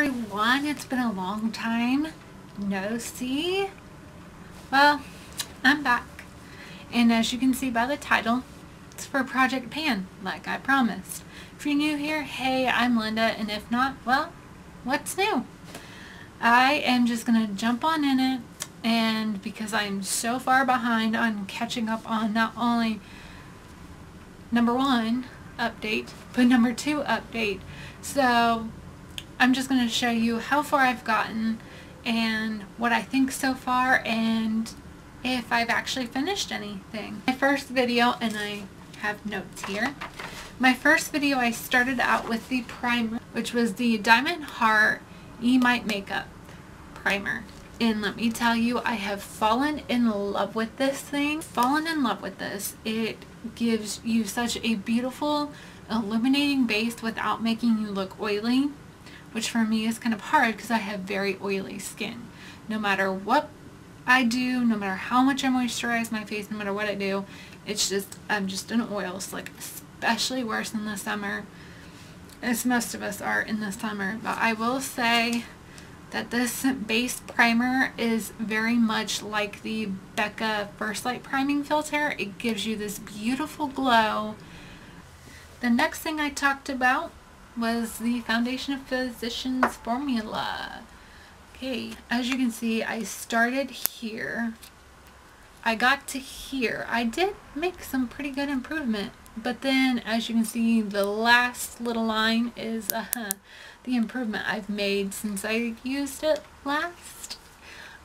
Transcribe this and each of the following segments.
everyone, it's been a long time no see. Well, I'm back, and as you can see by the title, it's for Project Pan, like I promised. If you're new here, hey, I'm Linda, and if not, well, what's new? I am just gonna jump on in it, and because I'm so far behind on catching up on not only number 1 update, but number 2 update, so I'm just going to show you how far I've gotten and what I think so far and if I've actually finished anything. My first video, and I have notes here, my first video I started out with the primer, which was the Diamond Heart E-Mite Makeup Primer. And let me tell you, I have fallen in love with this thing. Fallen in love with this. It gives you such a beautiful illuminating base without making you look oily, which for me is kind of hard because I have very oily skin. No matter what I do, no matter how much I moisturize my face, no matter what I do, it's just, I'm just an oil slick, especially worse in the summer, as most of us are in the summer. But I will say that this base primer is very much like the Becca First Light Priming Filter. It gives you this beautiful glow. The next thing I talked about was the Foundation Physicians formula. Okay, as you can see, I started here. I got to here. I did make some pretty good improvement, but then as you can see, the last little line is the improvement I've made since I used it last.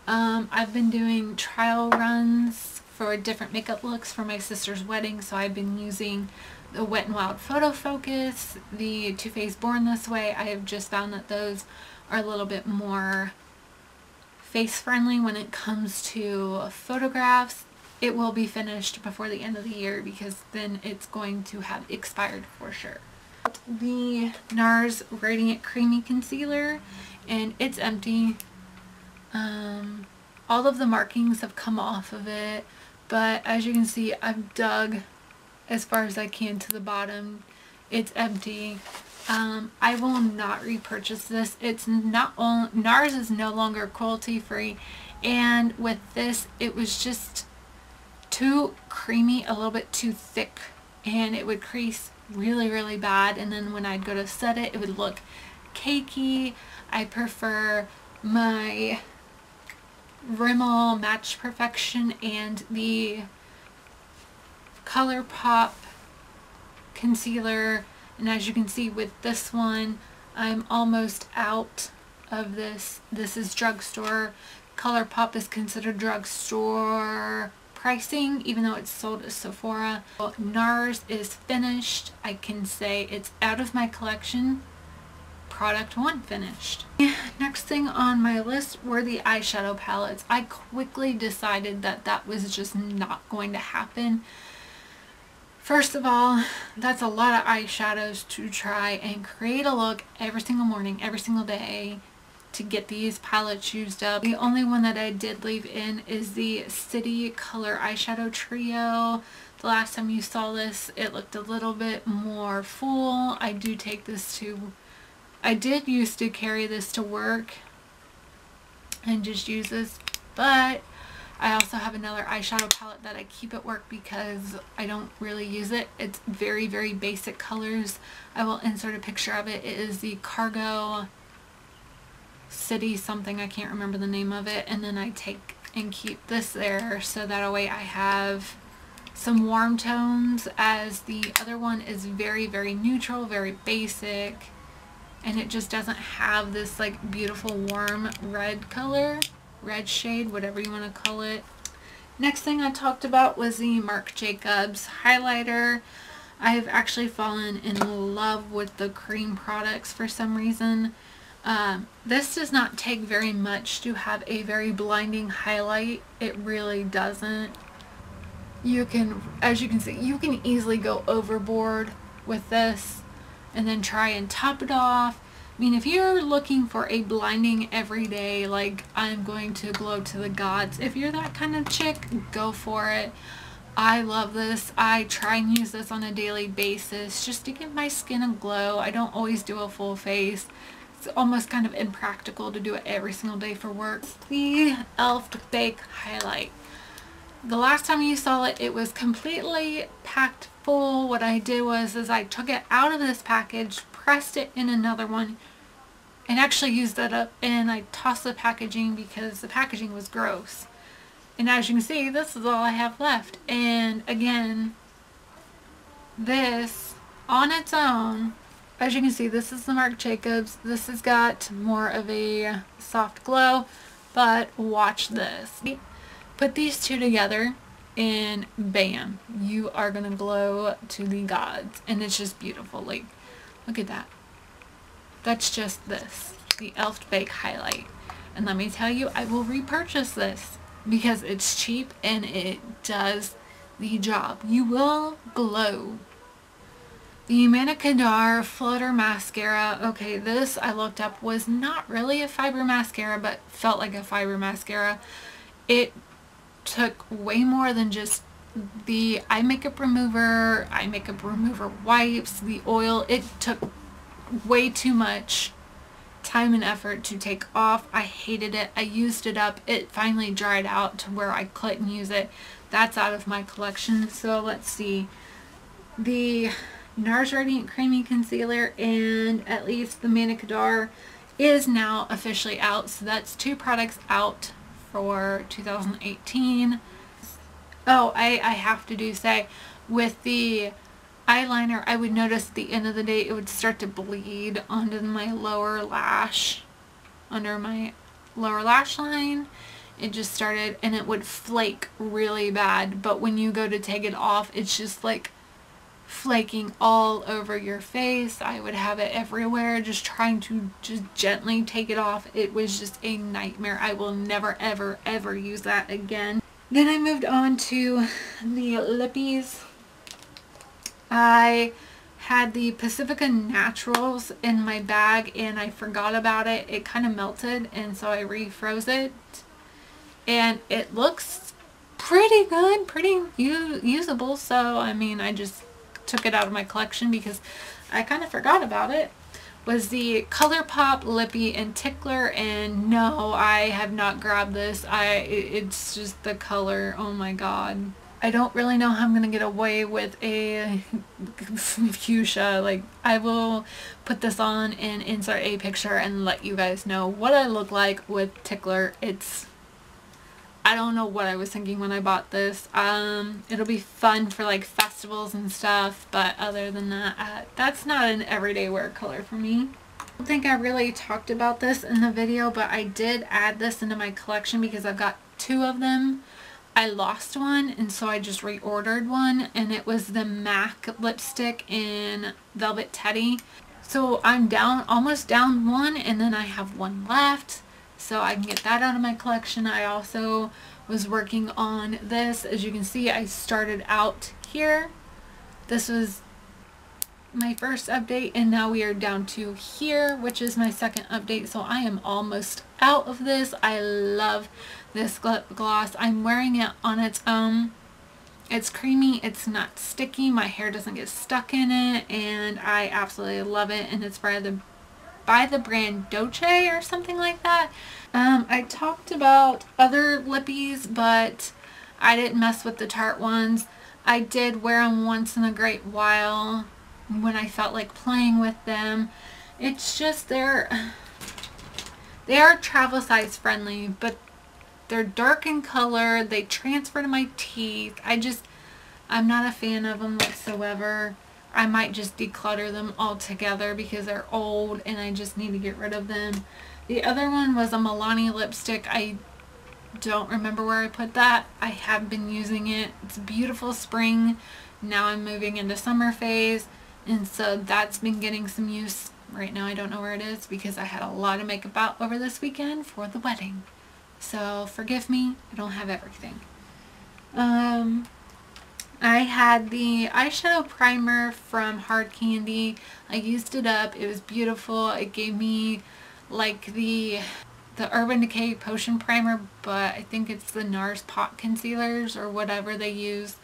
I've been doing trial runs for different makeup looks for my sister's wedding, so I've been using the Wet n Wild Photofocus, the Too Faced Born This Way. I have just found that those are a little bit more face friendly when it comes to photographs. It will be finished before the end of the year because then it's going to have expired for sure. The Nars Radiate Creamy Concealer, and it's empty. All of the markings have come off of it, but as you can see, I've dug as far as I can to the bottom. It's empty. I will not repurchase this. It's not Nars is no longer cruelty free, and with this it was just too creamy, a little bit too thick, and it would crease really bad, and then when I'd go to set it, it would look cakey. I prefer my Rimmel Match Perfection and the ColourPop concealer, and as you can see with this one, I'm almost out of this. This is drugstore. ColourPop is considered drugstore pricing, even though it's sold at Sephora. Well, Nars is finished. I can say it's out of my collection. Product 1 finished. Next thing on my list were the eyeshadow palettes. I quickly decided that that was just not going to happen. First of all, that's a lot of eyeshadows to try and create a look every single morning, every single day to get these palettes used up. The only one that I did leave in is the City Color Eyeshadow Trio. The last time you saw this, it looked a little bit more full. I did used to carry this to work and just use this, but I also have another eyeshadow palette that I keep at work because I don't really use it. It's very basic colors. I will insert a picture of it. It is the Cargo City something, I can't remember the name of it, and then I take and keep this there so that way I have some warm tones, as the other one is very neutral, very basic, and it just doesn't have this like beautiful warm red color, red shade, whatever you want to call it. Next thing I talked about was the Marc Jacobs highlighter. I have actually fallen in love with the cream products for some reason. This does not take very much to have a very blinding highlight. It really doesn't. You can, as you can see, you can easily go overboard with this and then try and top it off. I mean, if you're looking for a blinding everyday, like I'm going to glow to the gods, if you're that kind of chick, go for it. I love this. I try and use this on a daily basis just to give my skin a glow. I don't always do a full face. It's almost kind of impractical to do it every single day for work. The e.l.f. Bake Highlight. The last time you saw it, it was completely packed full. What I did was I took it out of this package, pressed it in another one, and actually used that up, and I tossed the packaging because the packaging was gross. And as you can see, this is all I have left. And again, this on its own, as you can see, this is the Marc Jacobs. This has got more of a soft glow, but watch this. Put these two together and bam, you are gonna glow to the gods. And it's just beautiful. Like, look at that. That's just this, the e.l.f. Bake Highlight. And let me tell you, I will repurchase this because it's cheap and it does the job. You will glow. The Manna Kadara Flutter Mascara. Okay, this I looked up was not really a fiber mascara, but felt like a fiber mascara. It took way more than just the eye makeup remover wipes, the oil. It took way too much time and effort to take off. I hated it. I used it up. It finally dried out to where I couldn't use it. That's out of my collection. So let's see. The Nars Radiant Creamy Concealer and at least the Manna Kadara is now officially out. So that's 2 products out for 2018. Oh, I have to say, with the eyeliner, I would notice at the end of the day it would start to bleed onto my lower lash, under my lower lash line. It just started, and it would flake really bad, but when you go to take it off, it's just like flaking all over your face. I would have it everywhere, just trying to just gently take it off. It was just a nightmare. I will never ever use that again. Then I moved on to the lippies. I had the Pacifica Naturals in my bag and I forgot about it. It kind of melted, and so I refroze it, and it looks pretty good, pretty usable. So I mean, I just took it out of my collection because I kind of forgot about it. Was the ColourPop Lippy and Tickler, and no, I have not grabbed this. It's just the color, oh my god. I don't really know how I'm gonna get away with a fuchsia. Like, I will put this on and insert a picture and let you guys know what I look like with Tickler. I don't know what I was thinking when I bought this. It'll be fun for like festivals and stuff, but other than that, that's not an everyday wear color for me. I don't think I really talked about this in the video, but I did add this into my collection because I've got 2 of them. I lost one, and so I just reordered one, and it was the MAC lipstick in Velvet Teddy. So I'm down, almost down one, and then I have one left. So I can get that out of my collection. I also was working on this. As you can see, I started out here. This was my first update, and now we are down to here, which is my second update. So I am almost out of this. I love this lip gloss. I'm wearing it on its own. It's creamy. It's not sticky. My hair doesn't get stuck in it, and I absolutely love it. And it's by the brand Dolce or something like that. I talked about other lippies, but I didn't mess with the Tarte ones. I did wear them once in a great while when I felt like playing with them. It's just they are travel size friendly, but they're dark in color. They transfer to my teeth. I'm not a fan of them whatsoever. I might just declutter them altogether because they're old and I just need to get rid of them. The other one was a Milani lipstick. I don't remember where I put that. I have been using it. It's beautiful spring. Now I'm moving into summer phase, and so that's been getting some use. Right now I don't know where it is because I had a lot of makeup out over this weekend for the wedding. So forgive me, I don't have everything. I had the eyeshadow primer from Hard Candy. I used it up. It was beautiful. It gave me like the Urban Decay Potion Primer, but I think it's the Nars Pot Concealers or whatever they use,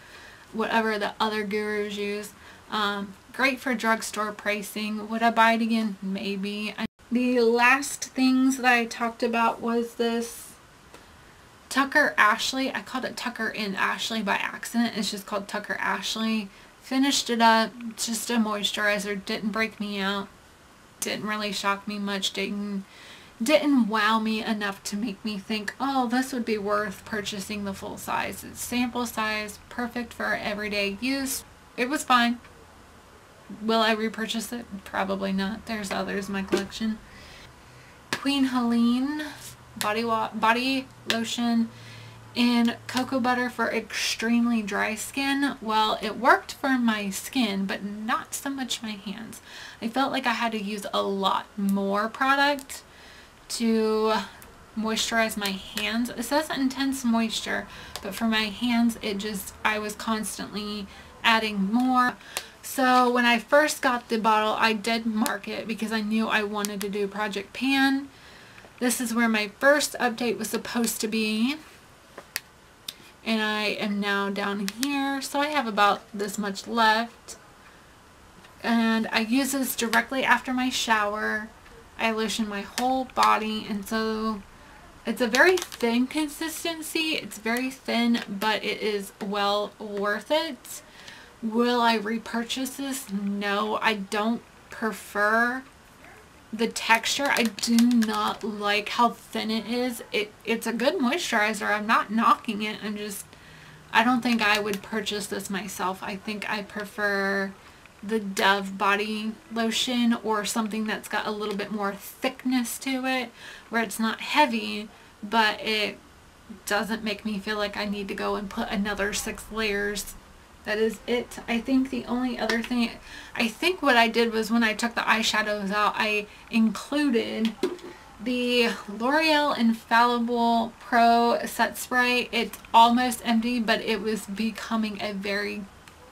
whatever the other gurus use. Great for drugstore pricing. Would I buy it again? Maybe. The last things that I talked about was this Tucker Ashley. I called it Tucker and Ashley by accident. It's just called Tucker Ashley. Finished it up. Just a moisturizer. Didn't break me out. Didn't really shock me much. Didn't wow me enough to make me think, oh, this would be worth purchasing the full size. It's sample size. Perfect for everyday use. It was fine. Will I repurchase it? Probably not. There's others in my collection. Queen Helene body lotion in cocoa butter for extremely dry skin. Well, it worked for my skin, but not so much my hands. I felt like I had to use a lot more product to moisturize my hands. It says intense moisture, but for my hands, I was constantly adding more. So when I first got the bottle, I did mark it because I knew I wanted to do Project Pan. This is where my first update was supposed to be. And I am now down here. So I have about this much left. And I use this directly after my shower. I lotion my whole body. And so it's a very thin consistency. It's very thin, but it is well worth it. Will I repurchase this? No, I don't prefer the texture. I do not like how thin it is. It's a good moisturizer. I'm not knocking it. I don't think I would purchase this myself. I think I prefer the Dove body lotion or something that's got a little bit more thickness to it, where it's not heavy, but it doesn't make me feel like I need to go and put another 6 layers. That is it. I think the only other thing, I think what I did was when I took the eyeshadows out, I included the L'Oreal Infallible Pro Set Spray. It's almost empty, but it was becoming a very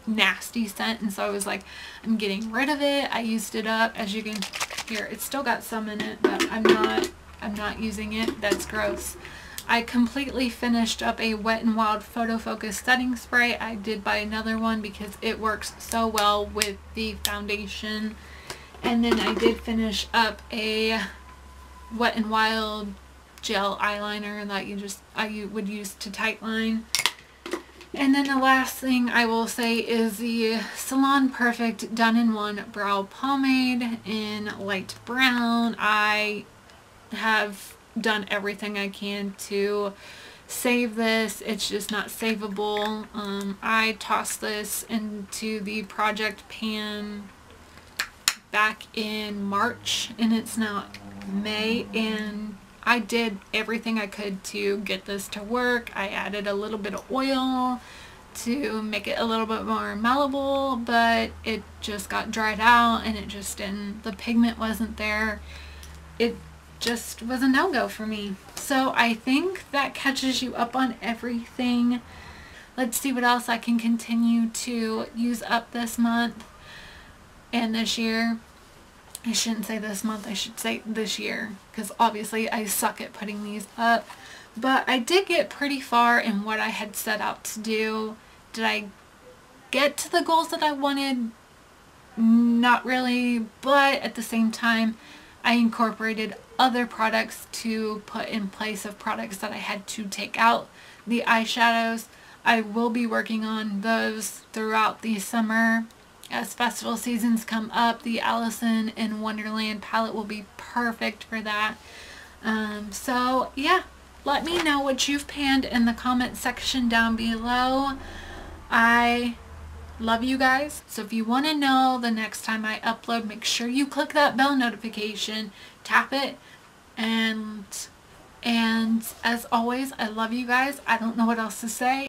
nasty scent, and so I was like, I'm getting rid of it. I used it up. As you can hear, it's still got some in it, but I'm not using it. That's gross. I completely finished up a Wet n Wild Photofocus setting spray. I did buy another one because it works so well with the foundation. And then I did finish up a Wet n Wild gel eyeliner that I would use to tightline. And then the last thing I will say is the Salon Perfect Done in One Brow Pomade in light brown. I have done everything I can to save this. It's just not savable. I tossed this into the Project Pan back in March, and it's now May, and I did everything I could to get this to work. I added a little bit of oil to make it a little bit more malleable, but it just got dried out, and it just didn't, the pigment wasn't there. It just was a no-go for me. So I think that catches you up on everything. Let's see what else I can continue to use up this month and this year. I shouldn't say this month, I should say this year, because obviously I suck at putting these up. But I did get pretty far in what I had set out to do. Did I get to the goals that I wanted? Not really, but at the same time, I incorporated other products to put in place of products that I had to take out. The eyeshadows, I will be working on those throughout the summer. As festival seasons come up, the Allison in Wonderland palette will be perfect for that. So yeah, let me know what you've panned in the comment section down below. I love you guys. So if you want to know the next time I upload, make sure you click that bell notification, tap it, and as always, I love you guys. I don't know what else to say.